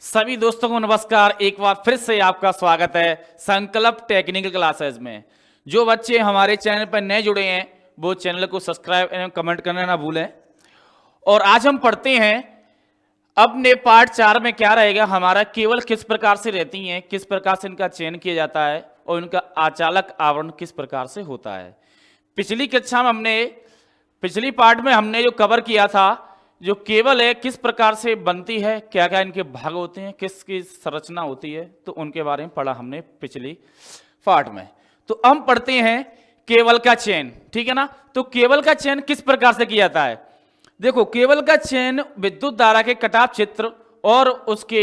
सभी दोस्तों को नमस्कार। एक बार फिर से आपका स्वागत है संकल्प टेक्निकल क्लासेस में। जो बच्चे हमारे चैनल पर नए जुड़े हैं वो चैनल को सब्सक्राइब एवं कमेंट करना ना भूलें। और आज हम पढ़ते हैं अपने पार्ट 4 में क्या रहेगा हमारा, केवल किस प्रकार से रहती हैं, किस प्रकार से इनका चयन किया जाता है और इनका आचालक आवरण किस प्रकार से होता है। पिछली कक्षा में पिछली पार्ट में हमने जो कवर किया था, जो केवल है किस प्रकार से बनती है, क्या क्या इनके भाग होते हैं, किसकी संरचना होती है, तो उनके बारे में पढ़ा हमने पिछली पार्ट में। तो हम पढ़ते हैं केवल का चयन, ठीक है ना। तो केवल का चयन किस प्रकार से किया जाता है। देखो, केवल का चयन विद्युत धारा के कटाव क्षेत्र और उसके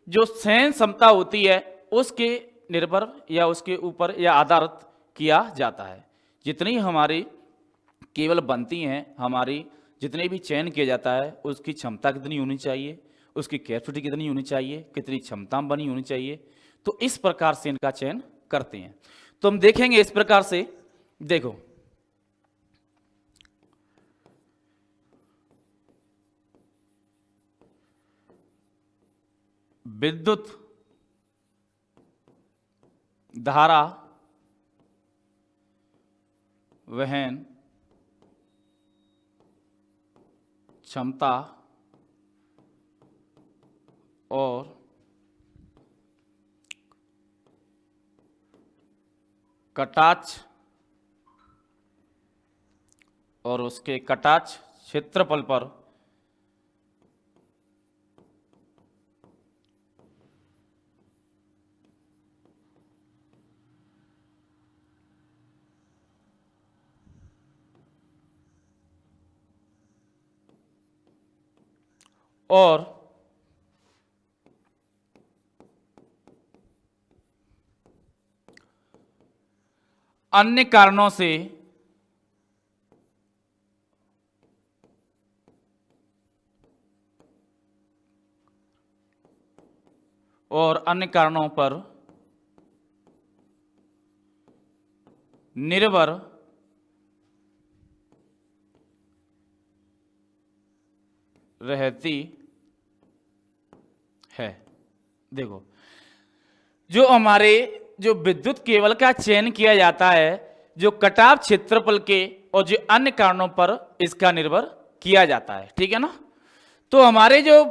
जो सहन क्षमता होती है उसके निर्भर या उसके ऊपर या आधारित किया जाता है। जितनी हमारी केवल बनती हैं, हमारी जितने भी चयन किया जाता है उसकी क्षमता कितनी होनी चाहिए, उसकी कैपेसिटी कितनी होनी चाहिए, कितनी क्षमता बनी होनी चाहिए, तो इस प्रकार से इनका चयन करते हैं। तो हम देखेंगे इस प्रकार से। देखो, विद्युत धारा वहन क्षमता और कटाक्ष और उसके कटाक्ष क्षेत्रफल पर और अन्य कारणों से पर निर्भर रहती है। देखो, जो हमारे जो विद्युत केबल का चयन किया जाता है, जो कटाव क्षेत्रफल के और जो अन्य कारणों पर इसका निर्भर किया जाता है, ठीक है ना। तो हमारे जो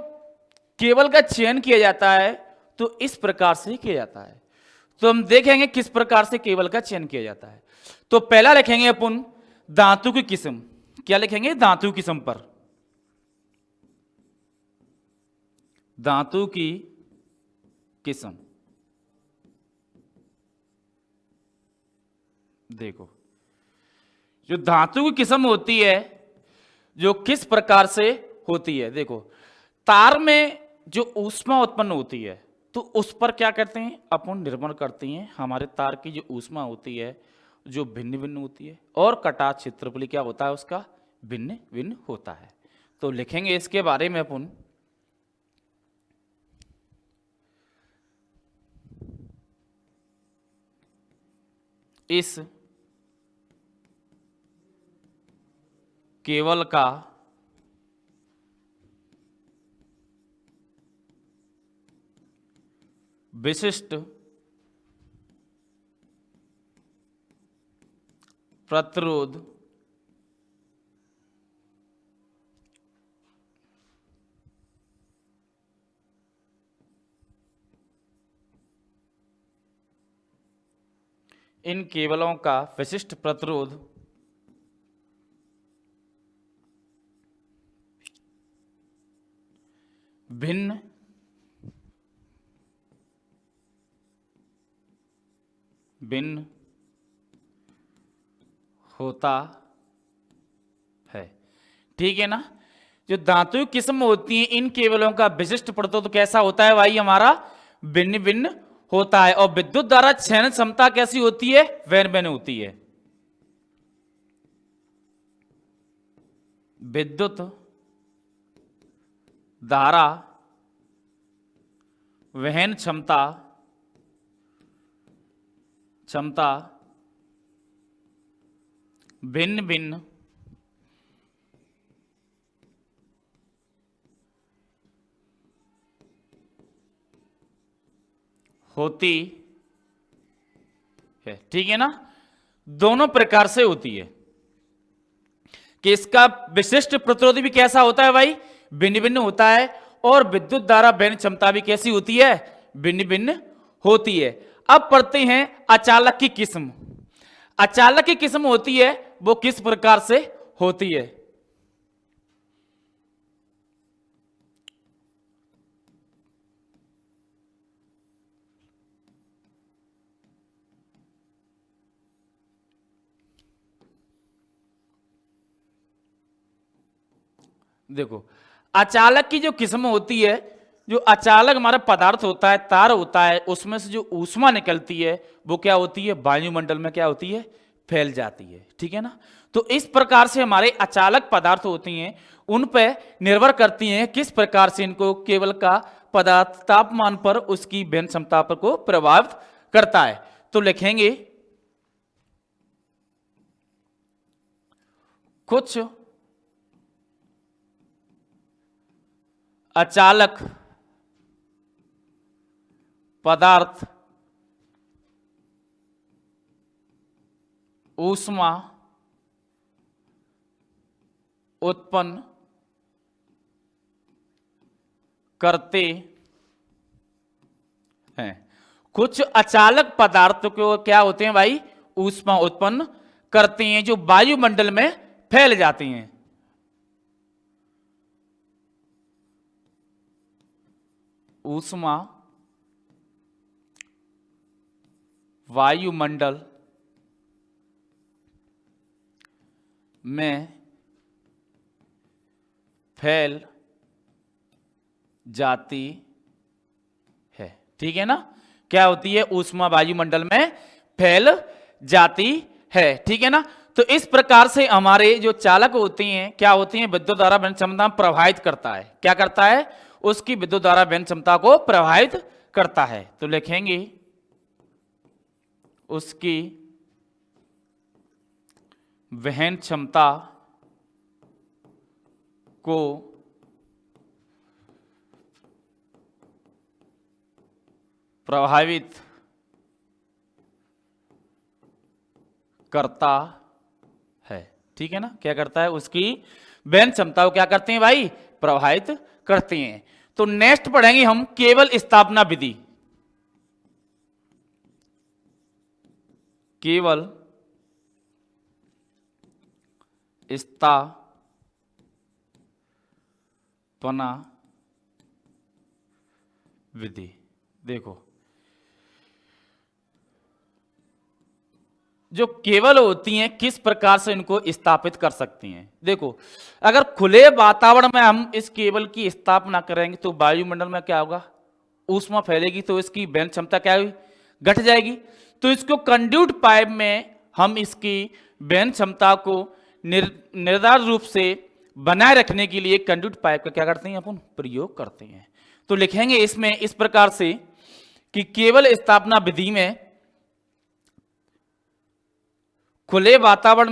केबल का चयन किया जाता है तो इस प्रकार से किया जाता है। तो हम देखेंगे किस प्रकार से केबल का चयन किया जाता है। तो पहला लिखेंगे अपन धातु की किस्म। क्या लिखेंगे? धातु की किस्म पर धातु की किस्म। देखो, जो धातु की किस्म होती है जो किस प्रकार से होती है। देखो, तार में जो ऊष्मा उत्पन्न होती है तो उस पर क्या करते हैं अपन, निर्भर करती हैं हमारे तार की जो ऊष्मा होती है जो भिन्न भिन्न होती है, और कटाक्ष क्षेत्रफल क्या होता है उसका भिन्न भिन्न होता है। तो लिखेंगे इसके बारे में अपन, इस केवल का विशिष्ट प्रतिरोध इन केबलों का विशिष्ट प्रतिरोध भिन्न भिन्न होता है, ठीक है ना। जो धातु की किस्म होती है इन केबलों का विशिष्ट प्रतिरोध कैसा होता है भाई, हमारा भिन्न भिन्न होता है। और विद्युत धारा क्षरण क्षमता कैसी होती है, भिन्न भिन्न होती है। विद्युत धारा वहन क्षमता भिन्न भिन्न होती है, ठीक है ना। दोनों प्रकार से होती है कि इसका विशिष्ट प्रतिरोध भी कैसा होता है भाई, भिन्न भिन्न होता है, और विद्युत धारा वहन क्षमता भी कैसी होती है, भिन्न भिन्न होती है। अब पढ़ते हैं अचालक की किस्म। अचालक की किस्म होती है वो किस प्रकार से होती है। देखो, अचालक की जो किस्म होती है, जो अचालक हमारा पदार्थ होता है, तार होता है, उसमें से जो ऊष्मा निकलती है वो क्या होती है, वायुमंडल में क्या होती है, फैल जाती है, ठीक है ना। तो इस प्रकार से हमारे अचालक पदार्थ होती हैं, उन पे निर्भर करती हैं किस प्रकार से इनको केवल का पदार्थ तापमान पर उसकी वहन क्षमता पर को प्रभावित करता है। तो लिखेंगे कुछ अचालक पदार्थ ऊष्मा उत्पन्न करते हैं। कुछ अचालक पदार्थ को क्या होते हैं भाई, ऊष्मा उत्पन्न करते हैं, जो वायुमंडल में फैल जाते हैं। ऊष्मा वायुमंडल में फैल जाती है, ठीक है ना। क्या होती है, ऊष्मा वायुमंडल में फैल जाती है, ठीक है ना। तो इस प्रकार से हमारे जो चालक होते हैं क्या होती हैं, विद्युत धारा वहन क्षमता प्रभावित करता है। क्या करता है, उसकी विद्युत धारा वहन क्षमता को प्रभावित करता है। तो लिखेंगे उसकी वहन क्षमता को प्रभावित करता है, ठीक है ना। क्या करता है, उसकी वहन क्षमता को क्या करते हैं भाई, प्रभावित करते हैं। तो नेक्स्ट पढ़ेंगे हम केवल स्थापना विधि। केवल स्थापना विधि। देखो, जो केवल होती हैं किस प्रकार से इनको स्थापित कर सकती हैं। देखो, अगर खुले वातावरण में हम इस केबल की स्थापना करेंगे तो वायुमंडल में क्या होगा, ऊष्मा फैलेगी, तो इसकी वहन क्षमता क्या होगी, घट जाएगी। तो इसको कंड्यूट पाइप में हम इसकी वहन क्षमता को निर्धारित रूप से बनाए रखने के लिए कंड्यूट पाइप का क्या करते हैं, अपन प्रयोग करते हैं। तो लिखेंगे इसमें इस प्रकार से कि केवल स्थापना विधि में खुले वातावरण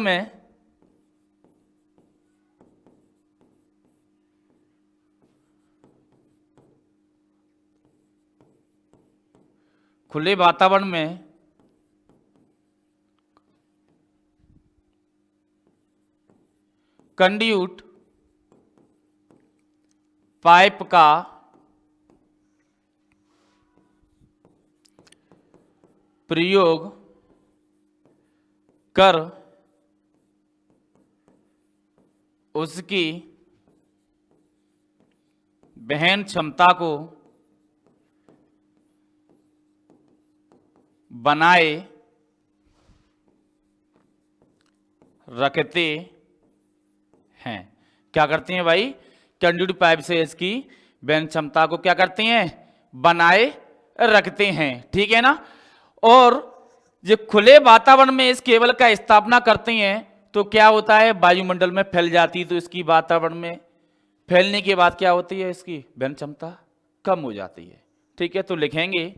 में कंड्यूट पाइप का प्रयोग कर उसकी वहन क्षमता को बनाए रखते हैं। क्या करते हैं भाई, कंड्यूट पाइप से इसकी वहन क्षमता को क्या करते हैं, बनाए रखते हैं, ठीक है ना। और जो खुले वातावरण में इस केबल का स्थापना करते हैं तो क्या होता है, वायुमंडल में फैल जाती है, तो इसकी वातावरण में फैलने के बाद क्या होती है, इसकी वहन क्षमता कम हो जाती है, ठीक है। तो लिखेंगे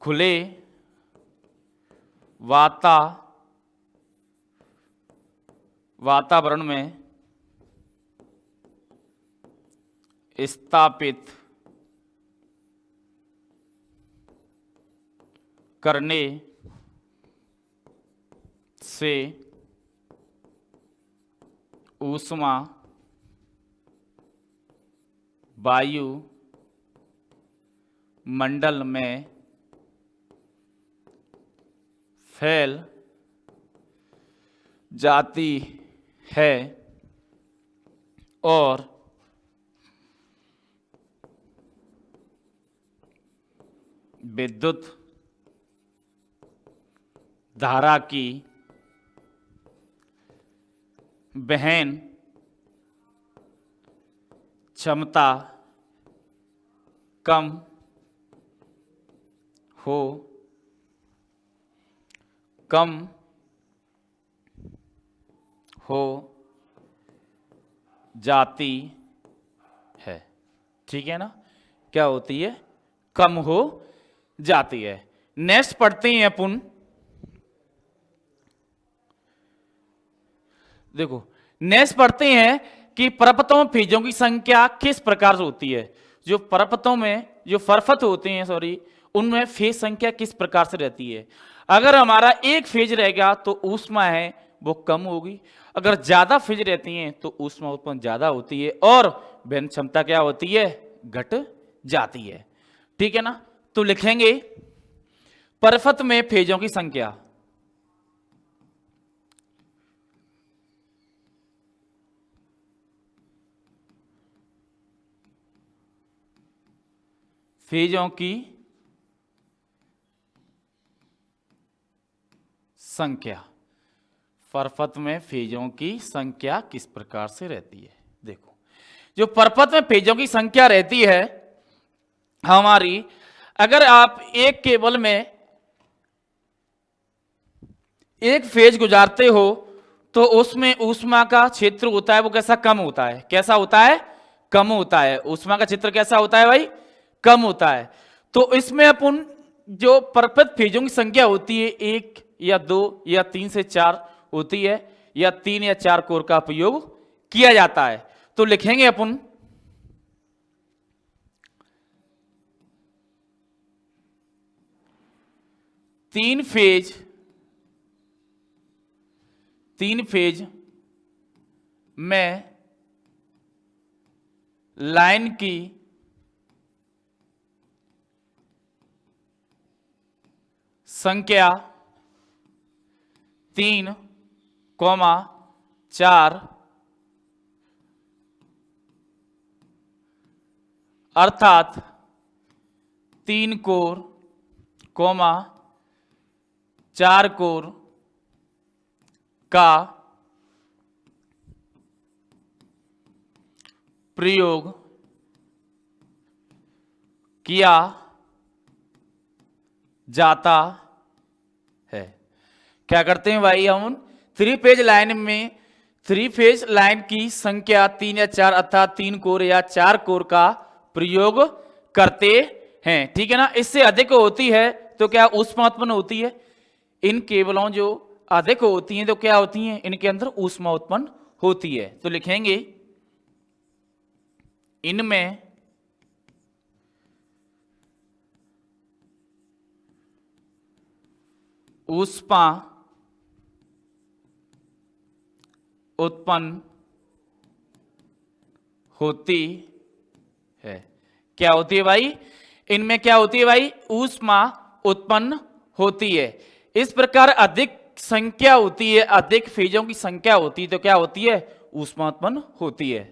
खुले वातावरण में स्थापित करने से ऊष्मा वायु मंडल में फैल जाती है और विद्युत धारा की वहन क्षमता कम हो जाती है। ठीक है ना, क्या होती है? कम हो जाती है। नेक्स्ट पढ़ते हैं अपन, देखो नेक्स्ट पढ़ते हैं कि परपतों में फेजों की संख्या किस प्रकार से होती है। जो परपतों में जो फरफत होते हैं उनमें फेज संख्या किस प्रकार से रहती है। अगर हमारा एक फेज रहेगा तो ऊष्मा है वो कम होगी, अगर ज्यादा फेज रहती हैं तो ऊष्मा उत्पन्न ज्यादा होती है और वहन क्षमता क्या होती है? घट जाती है। ठीक है ना, तो लिखेंगे परपत में फेजों की संख्या, फेजों की संख्या, परपत में फेजों की संख्या किस प्रकार से रहती है। देखो जो परपत में फेजों की संख्या रहती है हमारी, अगर आप एक केबल में एक फेज गुजारते हो तो उसमें ऊष्मा का क्षेत्र होता है वो कैसा? कम होता है। कैसा होता है? कम होता है। ऊष्मा का क्षेत्र कैसा होता है भाई? कम होता है। तो इसमें अपन जो परपत फेजों की संख्या होती है 1 या 2 या 3 से 4 होती है, या 3 या 4 कोर का उपयोग किया जाता है। तो लिखेंगे अपन तीन फेज में लाइन की संख्या 3, 4 अर्थात 3 कोर, 4 कोर का प्रयोग किया जाता है। क्या करते हैं भाई हम? 3 फेज लाइन में 3 फेज लाइन की संख्या 3 या 4 अर्थात 3 कोर या 4 कोर का प्रयोग करते हैं। ठीक है ना, इससे अधिक होती है तो क्या ऊष्मा उत्पन्न होती है। इन केबलों जो अधिक होती हैं तो क्या होती हैं? इनके अंदर ऊष्मा उत्पन्न होती है। तो लिखेंगे इनमें ऊष्मा उत्पन्न होती है। क्या होती है भाई? इनमें क्या होती है भाई? ऊष्मा उत्पन्न होती है। इस प्रकार अधिक संख्या होती है, अधिक फेजों की संख्या होती है तो क्या होती है? ऊष्मा उत्पन्न होती है।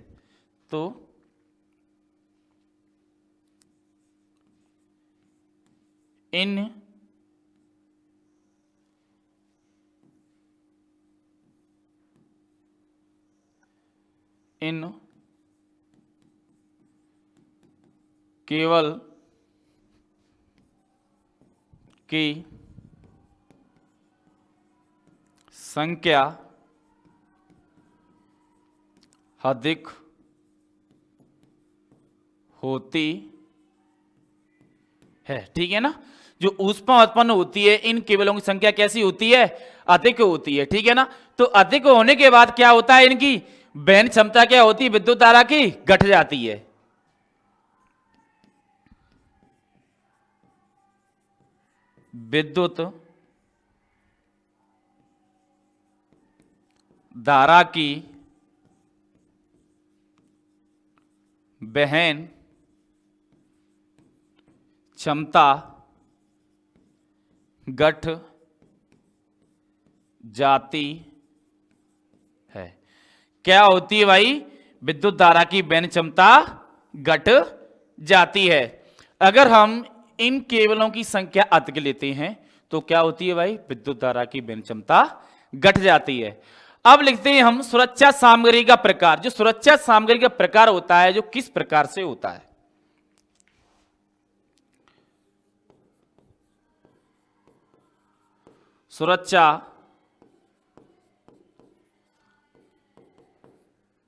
तो इन केवल की संख्या अधिक होती है। ठीक है ना, जो ऊष्मा उत्पन्न होती है इन केबलों की संख्या कैसी होती है? अधिक होती है। ठीक है ना, तो अधिक होने के बाद क्या होता है? इनकी वहन क्षमता क्या होती है? विद्युत धारा की घट जाती है। विद्युत धारा की वहन क्षमता घट जाती है। क्या होती है भाई? विद्युत धारा की वहन क्षमता घट जाती है। अगर हम इन केबलों की संख्या अधिक लेते हैं तो क्या होती है भाई? विद्युत धारा की वहन क्षमता घट जाती है। अब लिखते हैं हम सुरक्षा सामग्री का प्रकार। जो सुरक्षा सामग्री का प्रकार होता है, जो किस प्रकार से होता है? सुरक्षा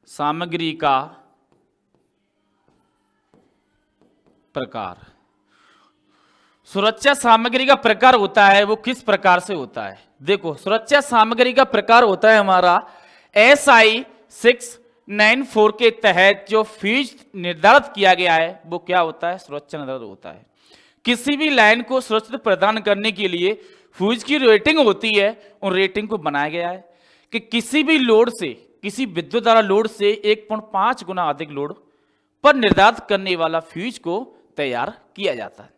सामग्री का प्रकार। सुरक्षा सामग्री का प्रकार होता है, वो किस प्रकार से होता है? देखो, सुरक्षा सामग्री का प्रकार होता है हमारा SI 694 के तहत जो फ्यूज निर्धारित किया गया है वो क्या होता है? सुरक्षा निर्धारित होता है। किसी भी लाइन को सुरक्षित प्रदान करने के लिए फ्यूज की रेटिंग होती है, उन रेटिंग को बनाया गया है कि किसी भी लोड से, किसी विद्युत धारा लोड से 1.5 गुना अधिक लोड पर निर्धारित करने वाला फ्यूज को तैयार किया जाता है।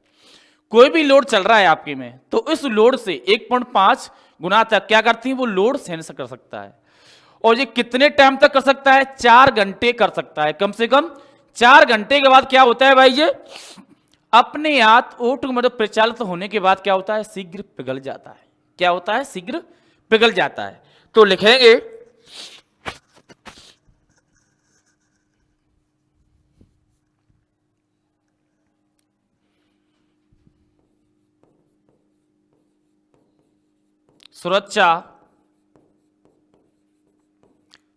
कोई भी लोड चल रहा है आपके में, तो इस लोड से 1.5 गुना तक क्या करती है? वो लोड सहन कर सकता है। और ये कितने टाइम तक कर सकता है? 4 घंटे कर सकता है, कम से कम 4 घंटे के बाद क्या होता है भाई? ये अपने आप ऑटोमेटिक प्रचालित होने के बाद क्या होता है? शीघ्र पिघल जाता है। क्या होता है? शीघ्र पिघल जाता है। तो लिखेंगे सुरक्षा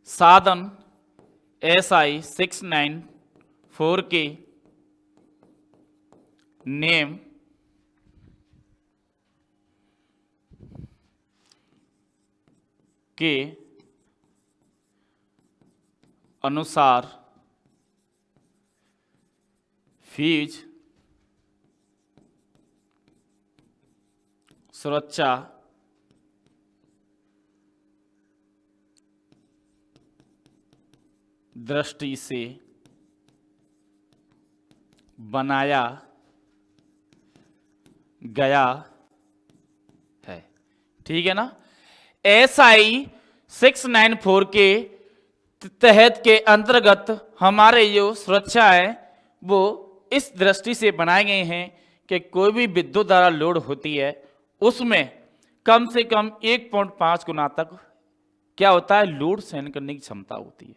साधन SI 694 के नेम के अनुसार फ्यूज सुरक्षा दृष्टि से बनाया गया है। ठीक है ना? SI 694 के तहत के अंतर्गत हमारे जो सुरक्षा है वो इस दृष्टि से बनाए गए हैं कि कोई भी विद्युत धारा लोड होती है उसमें कम से कम 1.5 गुना तक क्या होता है? लोड सहन करने की क्षमता होती है।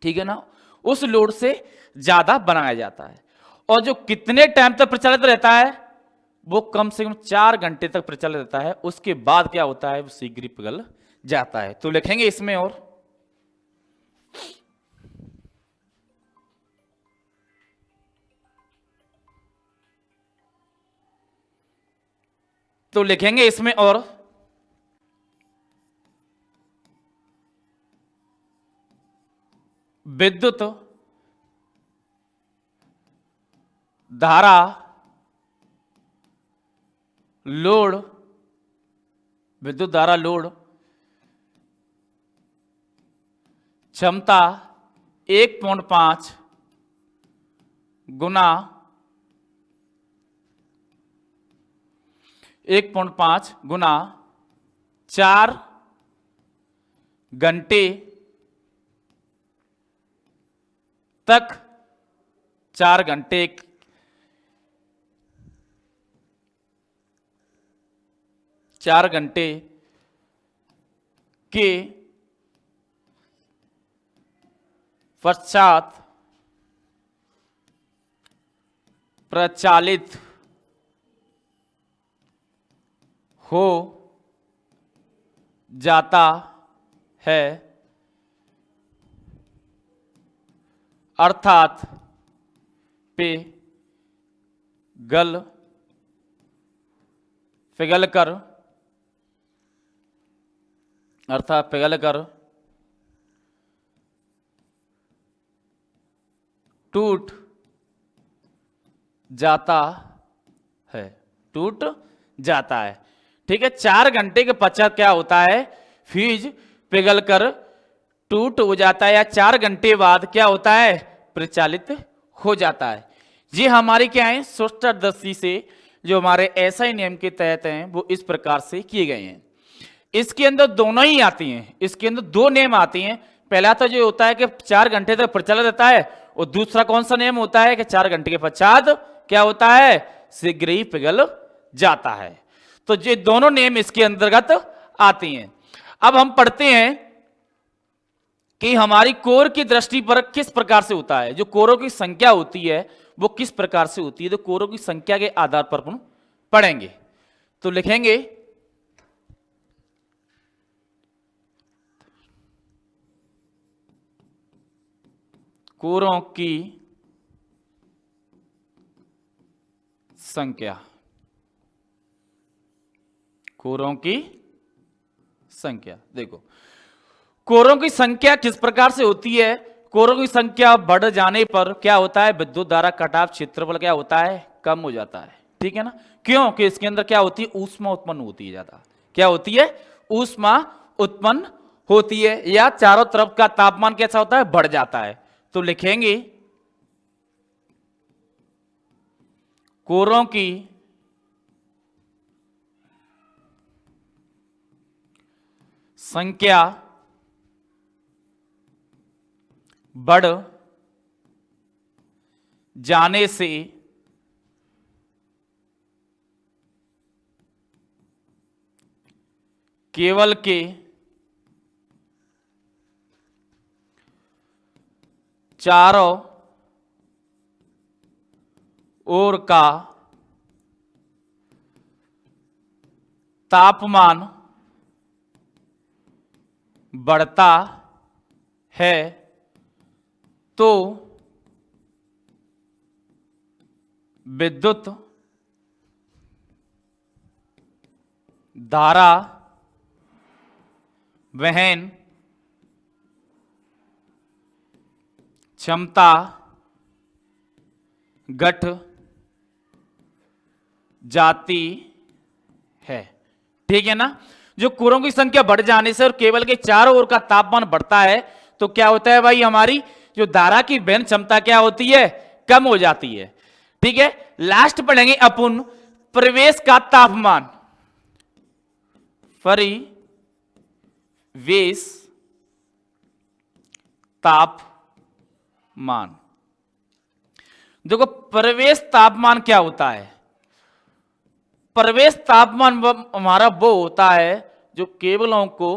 ठीक है ना? उस लोड से ज्यादा बनाया जाता है। और जो कितने टाइम तक प्रचलित रहता है? वो कम से कम 4 घंटे तक प्रचलित रहता है। उसके बाद क्या होता है? वो शीघ्र पिघल जाता है। तो लिखेंगे इसमें, और तो लिखेंगे इसमें और विद्युत धारा लोड, विद्युत धारा लोड क्षमता 1.5 गुना 1.5 गुना 4 घंटे तक 4 घंटे के पश्चात प्रचालित हो जाता है, अर्थात पिघल कर टूट जाता है, टूट जाता है। ठीक है, 4 घंटे के पश्चात क्या होता है, फ्यूज पिघलकर टूट हो जाता है, या 4 घंटे बाद क्या होता है, प्रचालित हो जाता है। ये हमारी क्या है, सूत्रदर्शी से जो हमारे एसआई नियम के तहत हैं वो इस प्रकार से किए गए हैं। इसके अंदर दोनों ही आती हैं, इसके अंदर 2 नियम आती हैं। पहला तो जो होता है कि 4 घंटे तक प्रचलित रहता है, और दूसरा कौन सा नियम होता है कि 4 घंटे के पश्चात क्या होता है, शीघ्र ही पिघल जाता है। तो ये दोनों नियम इसके अंतर्गत आती हैं। अब हम पढ़ते हैं कि हमारी कोर की दृष्टि पर किस प्रकार से होता है, जो कोरों की संख्या होती है वो किस प्रकार से होती है, तो कोरों की संख्या के आधार पर अपन पढ़ेंगे। तो लिखेंगे कोरों की संख्या, कोरों की संख्या। देखो कोरों की संख्या किस प्रकार से होती है, कोरों की संख्या बढ़ जाने पर क्या होता है, विद्युत धारा कटाव क्षेत्रफल क्या होता है, कम हो जाता है। ठीक है ना, क्यों कि इसके अंदर क्या होती है, ऊष्मा उत्पन्न होती है ज्यादा। क्या होती है, ऊष्मा उत्पन्न होती है, या चारों तरफ का तापमान कैसा होता है, बढ़ जाता है। तो लिखेंगे कोरों की संख्या बढ़ जाने से केवल के चारों ओर का तापमान बढ़ता है तो विद्युत धारा वहन क्षमता घट जाती है। ठीक है ना, जो कोरों की संख्या बढ़ जाने से और केवल के चारों ओर का तापमान बढ़ता है तो क्या होता है भाई, हमारी जो धारा की वहन क्षमता क्या होती है, कम हो जाती है। ठीक है, लास्ट पढ़ेंगे अपन प्रवेश का तापमान, परिवेश तापमान। देखो प्रवेश तापमान क्या होता है, प्रवेश तापमान हमारा वो होता है जो केबलों को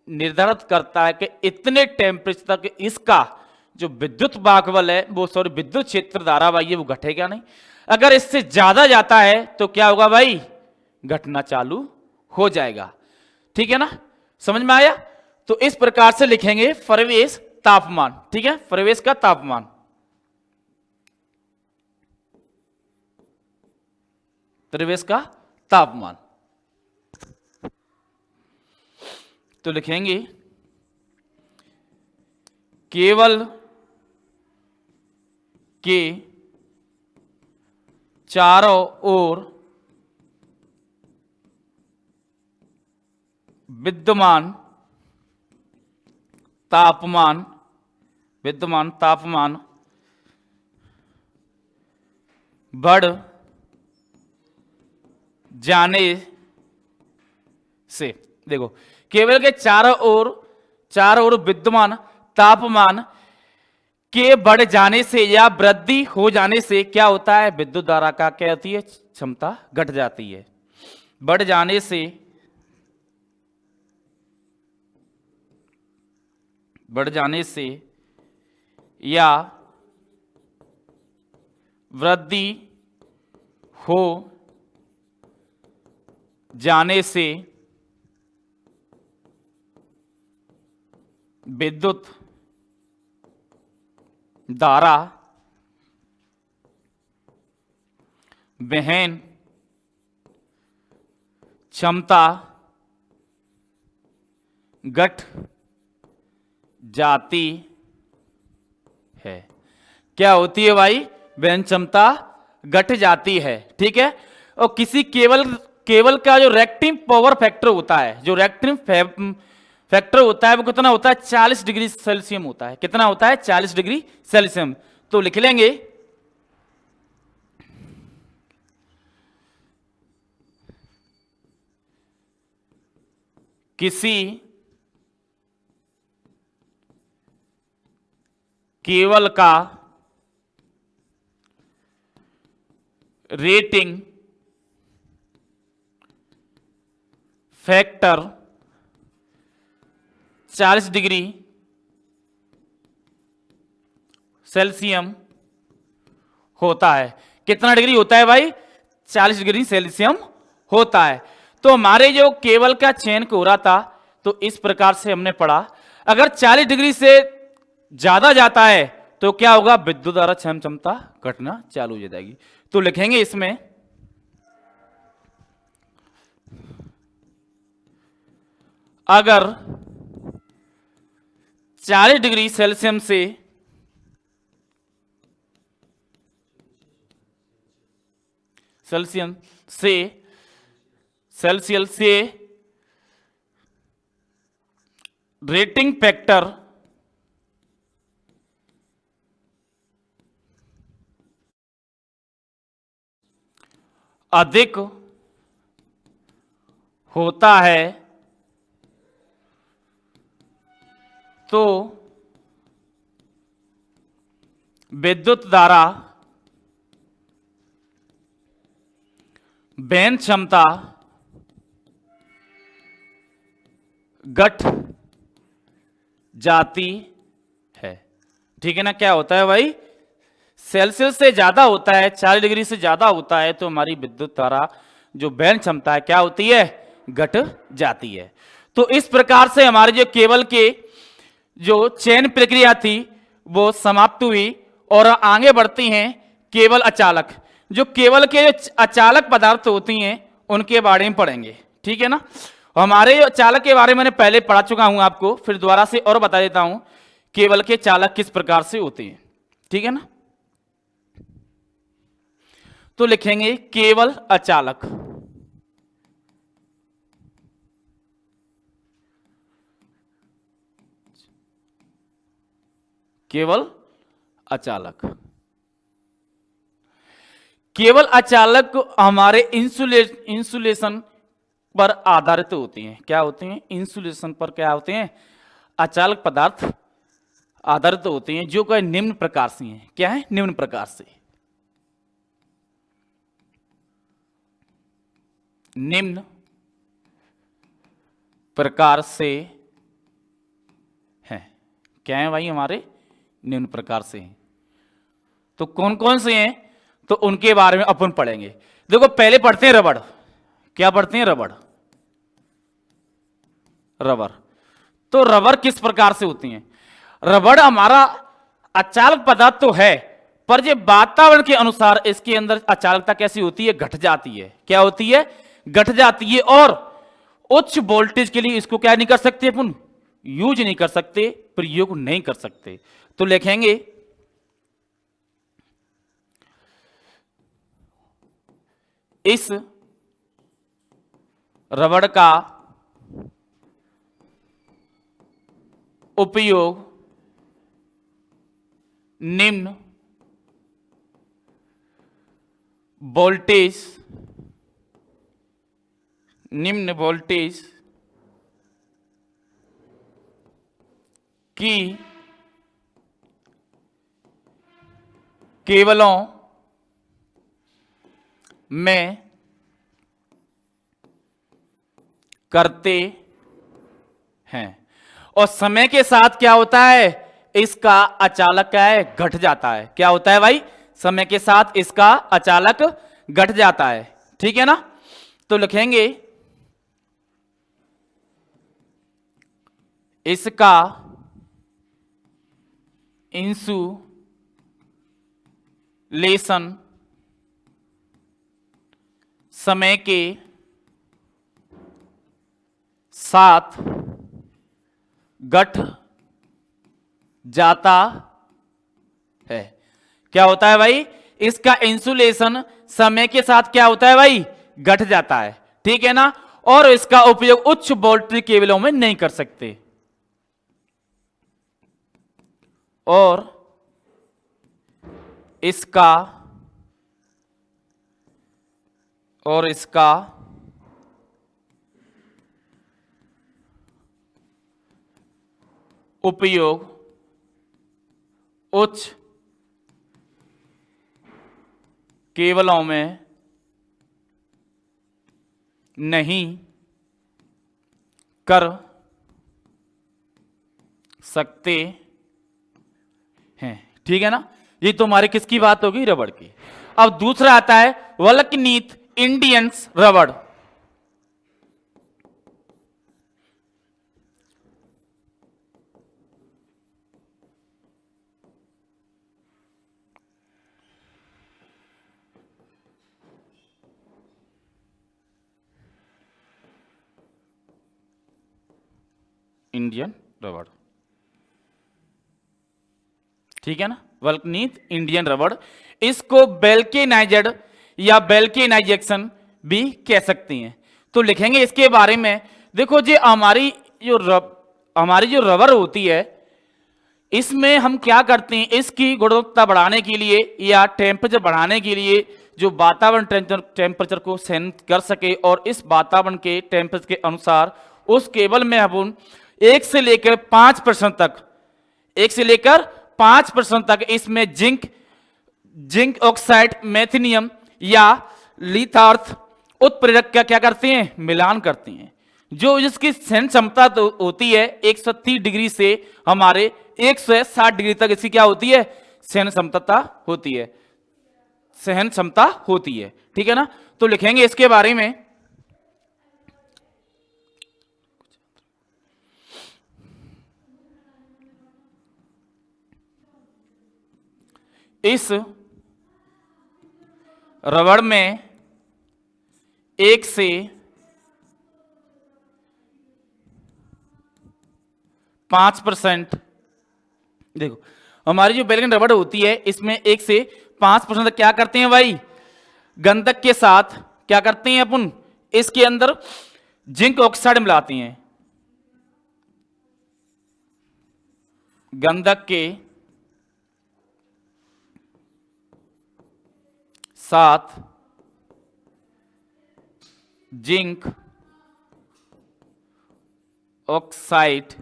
निर्धारित करता है कि इतने टेम्परेचर तक इसका जो विद्युत बाकबल है वो, सॉरी विद्युत क्षेत्र धारावाही है वो घटेगा नहीं। अगर इससे ज्यादा जाता है तो क्या होगा भाई, घटना चालू हो जाएगा। ठीक है ना, समझ में आया। तो इस प्रकार से लिखेंगे प्रवेश तापमान। ठीक है, प्रवेश का तापमान, प्रवेश का तापमान। तो लिखेंगे केवल के चारों ओर विद्यमान तापमान बढ़ जाने से, देखो केवल के चारों ओर विद्यमान तापमान के बढ़ जाने से या वृद्धि हो जाने से क्या होता है, विद्युत धारा का क्या होती है, क्षमता घट जाती है। बढ़ जाने से या वृद्धि हो जाने से विद्युत धारा वहन क्षमता घट जाती है। क्या होती है भाई, वहन क्षमता घट जाती है। ठीक है, और किसी केबल केबल का जो रिएक्टिव पावर फैक्टर होता है, जो रिएक्टिव फैक्टर होता है वो कितना होता है? 40 डिग्री सेल्सियम होता है। कितना होता है? 40 डिग्री सेल्सियम। तो लिख लेंगे किसी केबल का रेटिंग फैक्टर 40 डिग्री सेल्सियम होता है। कितना डिग्री होता है भाई? 40 डिग्री सेल्सियम होता है। तो हमारे जो केबल का चयन हो रहा था तो इस प्रकार से हमने पढ़ा, अगर 40 डिग्री से ज्यादा जाता है तो क्या होगा? विद्युत धारा क्षमता घटना चालू हो जाएगी। तो लिखेंगे इसमें अगर 40 डिग्री सेल्सियम से रेटिंग फैक्टर अधिक होता है तो विद्युत धारा वहन क्षमता घट जाती है। ठीक है ना? क्या होता है भाई? सेल्सियस से ज्यादा होता है, 40 डिग्री से ज्यादा होता है तो हमारी विद्युत धारा जो वहन क्षमता है क्या होती है? घट जाती है। तो इस प्रकार से हमारे जो केबल के जो चयन प्रक्रिया थी वो समाप्त हुई और आगे बढ़ती हैं केवल अचालक। जो केबल के जो अचालक पदार्थ होती हैं उनके बारे में पढ़ेंगे। ठीक है ना? हमारे चालक के बारे में मैंने पहले पढ़ा चुका हूं आपको, फिर दोबारा से और बता देता हूं केबल के चालक किस प्रकार से होते हैं। ठीक है ना? तो लिखेंगे केवल अचालक। केवल अचालक। केवल अचालक हमारे इंसुलेशन पर आधारित होती हैं। क्या होते हैं? इंसुलेशन पर क्या होते हैं? अचालक पदार्थ आधारित होते हैं, जो कि निम्न प्रकार से हैं। क्या है? निम्न प्रकार से। निम्न प्रकार से हैं। क्या है भाई? हमारे निम्न प्रकार से हैं। तो कौन कौन से हैं तो उनके बारे में अपन पढ़ेंगे। देखो पहले पढ़ते हैं रबड़। क्या पढ़ते हैं? रबड़। रबर। तो रबर किस प्रकार से होती हैं? रबड़ हमारा अचालक पदार्थ तो है, पर ये वातावरण के अनुसार इसके अंदर अचालकता कैसी होती है? घट जाती है। क्या होती है? घट जाती है। और उच्च वोल्टेज के लिए इसको क्या नहीं कर सकते अपन? यूज नहीं कर सकते, प्रयोग नहीं कर सकते। तो लिखेंगे इस रबड़ का उपयोग निम्न वोल्टेज की केबलों में करते हैं। और समय के साथ क्या होता है? इसका अचालक क्या है? घट जाता है। क्या होता है भाई? समय के साथ इसका अचालक घट जाता है। ठीक है ना? तो लिखेंगे इसका इंसुलेशन समय के साथ घट जाता है। क्या होता है भाई? इसका इंसुलेशन समय के साथ क्या होता है भाई? घट जाता है। ठीक है ना, और इसका उपयोग उच्च वोल्टेज केबलों में नहीं कर सकते। और इसका उपयोग उच्च केबलों में नहीं कर सकते हैं। ठीक है ना, ये तो हमारी किसकी बात होगी, रबड़ की। अब दूसरा आता है वल्कनीत इंडियंस रबड़। इंडियन रबड़, ठीक है ना, वल्कनीत इंडियन रबड़। इसको बेल्केनाइज्ड या बेल्केनाइजेशन भी कह सकती हैं। तो लिखेंगे इसके बारे में। देखो जी, हमारी जो रबर होती है, इसमें हम क्या करते हैं, इसकी गुणवत्ता बढ़ाने के लिए या टेम्परेचर बढ़ाने के लिए, जो वातावरण टेम्परेचर को सहन कर सके और इस वातावरण के टेम्परेचर के अनुसार उस केबल में अपन 1 से लेकर 5% तक, 1 से लेकर 5% तक इसमें जिंक ऑक्साइड, मैथेनियम या लिथार्थ उत्प्रेरक का क्या करते हैं, मिलान करते हैं। जो इसकी सहन क्षमता तो होती है 130 डिग्री से हमारे 160 डिग्री तक, इसकी क्या होती है, सहन क्षमता होती है, सहन क्षमता होती है। ठीक है ना, तो लिखेंगे इसके बारे में। इस रबड़ में 1 से 5%, देखो हमारी जो बेलगन रबड़ होती है, इसमें 1 से 5% तक क्या करते हैं भाई, गंधक के साथ क्या करते हैं अपन, इसके अंदर जिंक ऑक्साइड मिलाते हैं। गंधक के साथ जिंक ऑक्साइड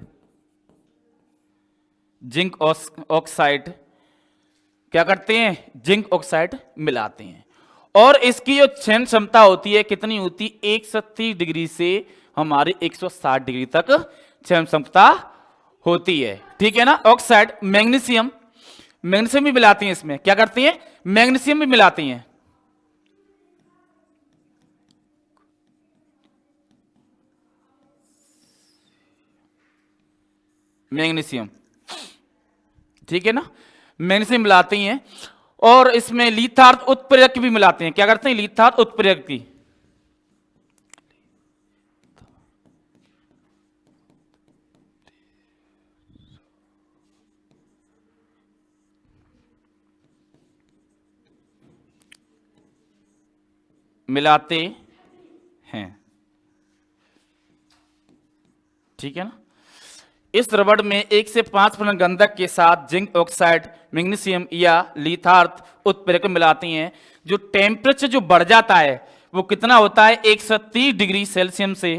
क्या करते हैं, जिंक ऑक्साइड मिलाते हैं। और इसकी जो सहन क्षमता होती है कितनी होती है, 130 डिग्री से हमारे 160 डिग्री तक सहन क्षमता होती है। ठीक है ना, ऑक्साइड मैग्नीशियम भी मिलाती हैं इसमें, क्या करती हैं, मैग्नीशियम भी मिलाती हैं। मैग्नीशियम, ठीक है ना, मैग्नीशियम मिलाती हैं। और इसमें लिथार्थ उत्प्रेरक भी मिलाते हैं, क्या करते हैं, लिथार्थ उत्प्रेरक की मिलाते हैं। ठीक है ना, इस रबड़ में 1 से 5% गंधक के साथ जिंक ऑक्साइड, मैग्नीशियम या लिथार्थ उत्प्रेरक मिलाती हैं। जो टेम्परेचर जो बढ़ जाता है वो कितना होता है, 130 डिग्री सेल्सियस से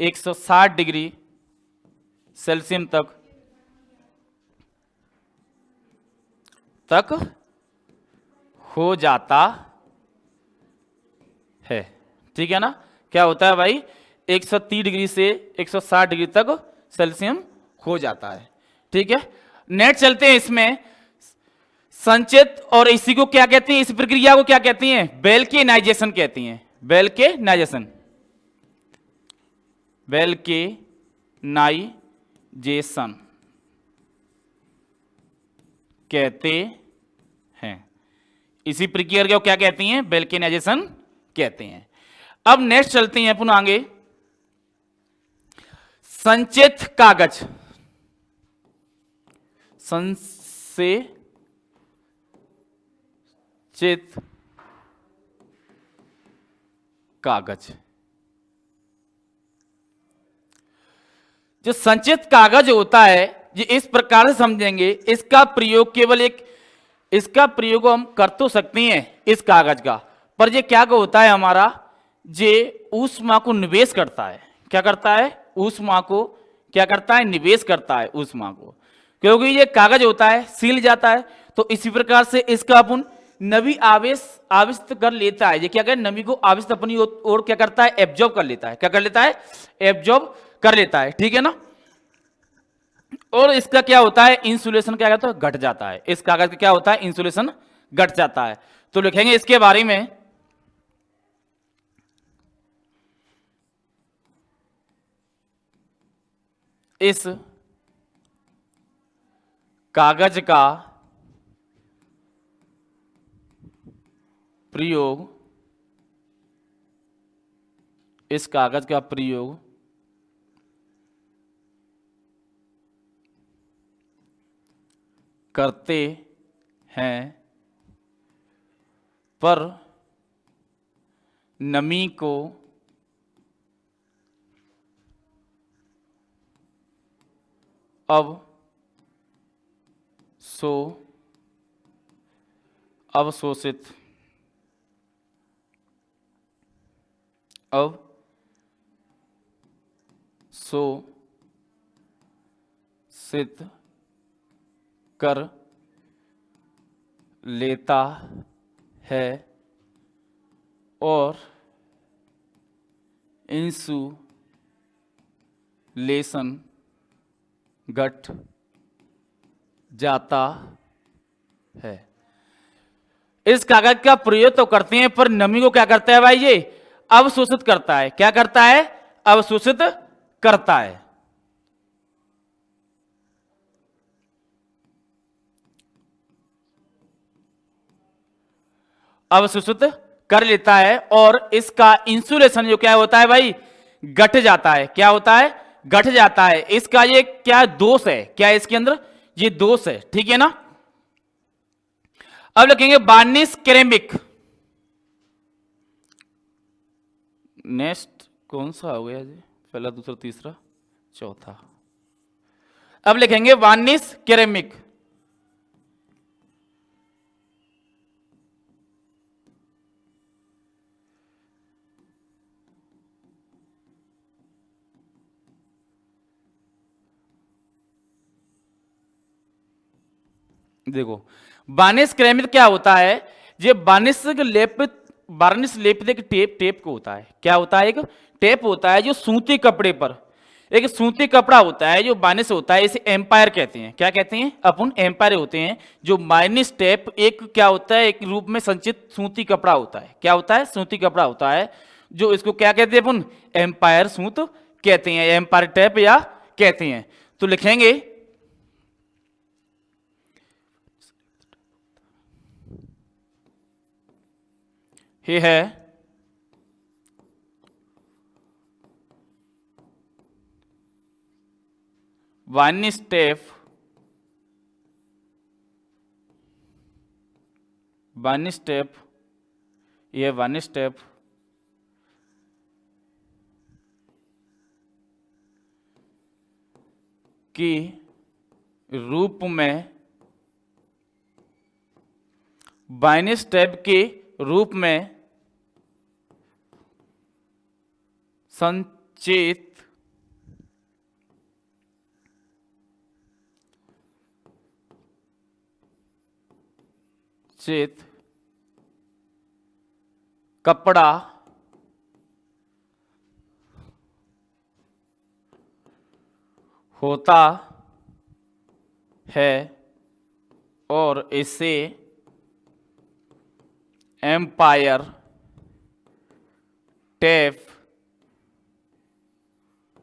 160 डिग्री सेल्सियस तक हो जाता है। ठीक है ना, क्या होता है भाई, 130 डिग्री से 160 डिग्री तक सेल्सियस हो जाता है। ठीक है, नेट चलते हैं इसमें। संचित और इसी को क्या कहते हैं, इस प्रक्रिया को क्या कहती हैं, बेल्केनाइजेशन कहती हैं। बेल्केनाइजेशन कहते हैं। इसी प्रक्रिया को क्या कहती हैं, बेल्केनाइजेशन कहते हैं। अब नेक्स्ट चलते हैं पुनः आगे। संचित कागज, संचित कागज। जो संचित कागज होता है ये इस प्रकार से समझेंगे, इसका प्रयोग केवल एक, इसका प्रयोग हम कर तो सकते हैं इस कागज का, पर ये क्या होता है हमारा, ये ऊष्मा को निवेश करता है। क्या करता है? ऊष्मा को क्या करता है? निवेश करता है ऊष्मा को, क्योंकि ये कागज होता है सील जाता है। तो इसी प्रकार से इसका अपन नमी आवेश आविष्ट कर लेता है। ये क्या करे? नमी को आविष्ट अपनी ओर क्या करता है? एब्जॉर्ब कर लेता है। क्या कर लेता है? एब्जॉर्ब कर लेता है। ठीक है ना। और इसका क्या होता है? इंसुलेशन क्या कहता है? घट जाता है। इस कागज का क्या होता है? इंसुलेशन घट जाता है। तो लिखेंगे इसके बारे में, इस कागज का प्रयोग, इस कागज का प्रयोग करते हैं पर नमी को अवशोषित कर लेता है और इंसुलेशन घट जाता है। इस कागज का प्रयोग तो करते हैं पर नमी को क्या करता है भाई? ये अवशोषित करता है। क्या करता है? अवशोषित करता है। अवशोषित कर लेता है और इसका इंसुलेशन जो क्या होता है भाई? घट जाता है। क्या होता है? घट जाता है। इसका ये क्या दोष है? क्या इसके अंदर ये दोष है? ठीक है ना। अब लिखेंगे वार्निश केरेमिक। नेक्स्ट कौन सा हो गया जी? पहला, दूसरा, तीसरा, चौथा। अब लिखेंगे वार्निश केरेमिक। देखो वार्निश केरेमिक क्या होता है? ये वार्निश लेपित एक टेप को होता है। क्या होता है? एक टेप होता है जो सूती कपड़े पर, एक सूती कपड़ा होता है जो वार्निश होता है। इसे एम्पायर कहते हैं। क्या कहते हैं? अपन एम्पायर होते हैं। जो वार्निश टेप एक क्या होता है? एक रूप में संचित सूती कपड़ा होता है। क्या होता है? सूती कपड़ा होता है, जो इसको क्या कहते हैं? अपन एम्पायर सूत कहते हैं, एम्पायर टेप या कहते हैं। तो लिखेंगे ये है वार्निश टेप, वार्निश टेप, यह वार्निश टेप की रूप में, वार्निश टेप के रूप में संचित कपड़ा होता है और इसे एम्पायर टेप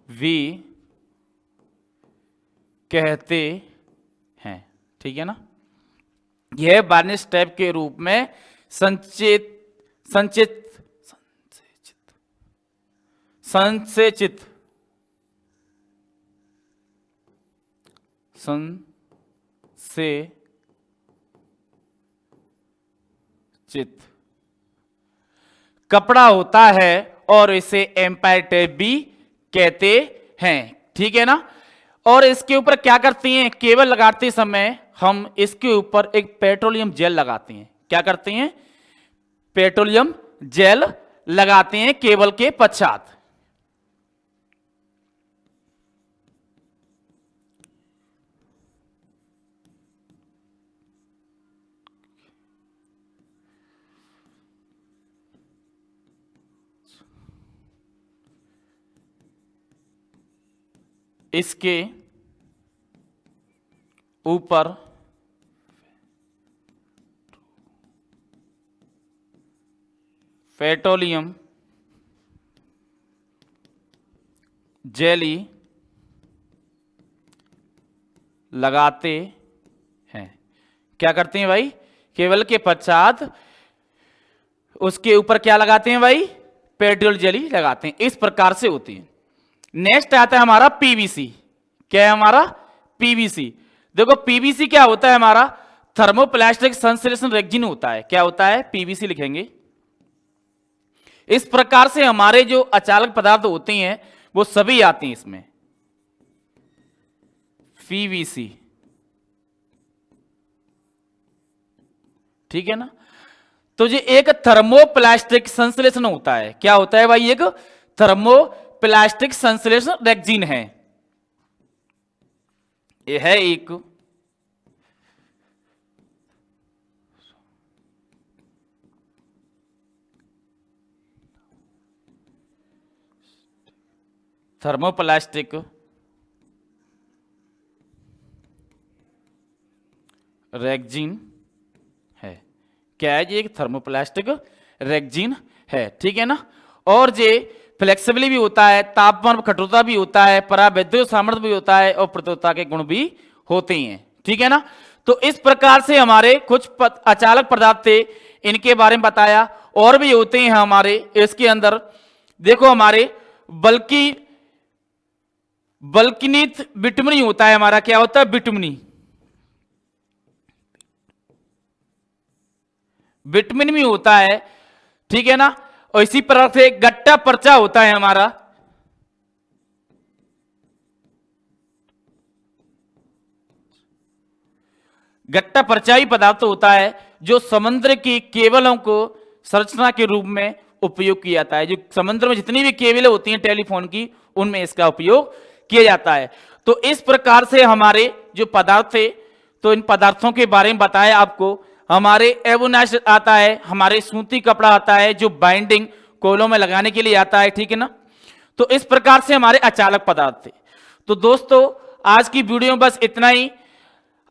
भी कहते हैं। ठीक है ना। यह वार्निश टेप के रूप में संचित संचित संसेचित कपड़ा होता है और इसे एम्पायर टेप भी कहते हैं, ठीक है ना। और इसके ऊपर क्या करते हैं, केबल लगाते समय हम इसके ऊपर एक पेट्रोलियम जेल लगाते हैं। क्या करते हैं, पेट्रोलियम जेल लगाते हैं केबल के पश्चात। इसके ऊपर पेट्रोलियम जेली लगाते हैं। क्या करते हैं भाई, केबल के पश्चात उसके ऊपर क्या लगाते हैं भाई, पेट्रोल जेली लगाते हैं। इस प्रकार से होती है। नेक्स्ट आता है हमारा पीवीसी। क्या है हमारा, पीवीसी। देखो पीवीसी क्या होता है हमारा, थर्मोप्लास्टिक संश्लेषण रेजिन होता है। क्या होता है, पीवीसी लिखेंगे। इस प्रकार से हमारे जो अचालक पदार्थ होते हैं वो सभी आते हैं इसमें, पीवीसी, ठीक है ना। तो ये एक थर्मोप्लास्टिक संश्लेषण होता है। क्या होता है भाई, एक थर्मोप्लास्टिक संश्लेषण रेजिन है। यह है एक थर्मोप्लास्टिक रेजिन है। क्या है ये, एक थर्मोप्लास्टिक रेजिन है, ठीक है ना। और ये फ्लेक्सिबल भी होता है, तापमान कठोरता भी होता है, परावैद्युत सामर्थ्य भी होता है और प्रत्युत्ता के गुण भी होते हैं, ठीक है ना। तो इस प्रकार से हमारे कुछ अचालक पदार्थ थे, इनके बारे में बताया। और भी होते हैं हमारे इसके अंदर, देखो हमारे बल्किनित बिटुमनी होता है हमारा। क्या होता है, बिटुमनी, बिटमिन भी होता है, ठीक है ना। और इसी प्रकार से गट्टा पर्चा होता है हमारा। गट्टा पर्चाई पदार्थ होता है जो समुद्र की केबलों को संरचना के रूप में उपयोग किया जाता है। जो समुद्र में जितनी भी केबलें होती हैं टेलीफोन की, उनमें इसका उपयोग किया जाता है। तो इस प्रकार से हमारे जो पदार्थ थे, तो इन पदार्थों के बारे में बताया आपको। हमारे एबोनाश आता है, हमारे सूती कपड़ा आता है जो बाइंडिंग कोयलों में लगाने के लिए आता है, ठीक है ना। तो इस प्रकार से हमारे अचालक पदार्थ थे। तो दोस्तों आज की वीडियो में बस इतना ही।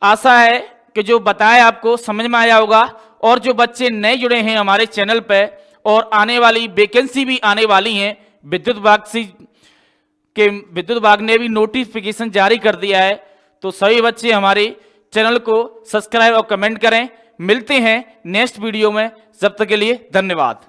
आशा है कि जो बताया आपको समझ में आया होगा। और जो बच्चे नए जुड़े हैं हमारे चैनल पे, और आने वाली वैकेंसी भी आने वाली हैं, विद्युत विभाग ने भी नोटिफिकेशन जारी कर दिया है। तो सभी बच्चे हमारे चैनल को सब्सक्राइब और कमेंट करें। मिलते हैं नेक्स्ट वीडियो में, जब तक के लिए धन्यवाद।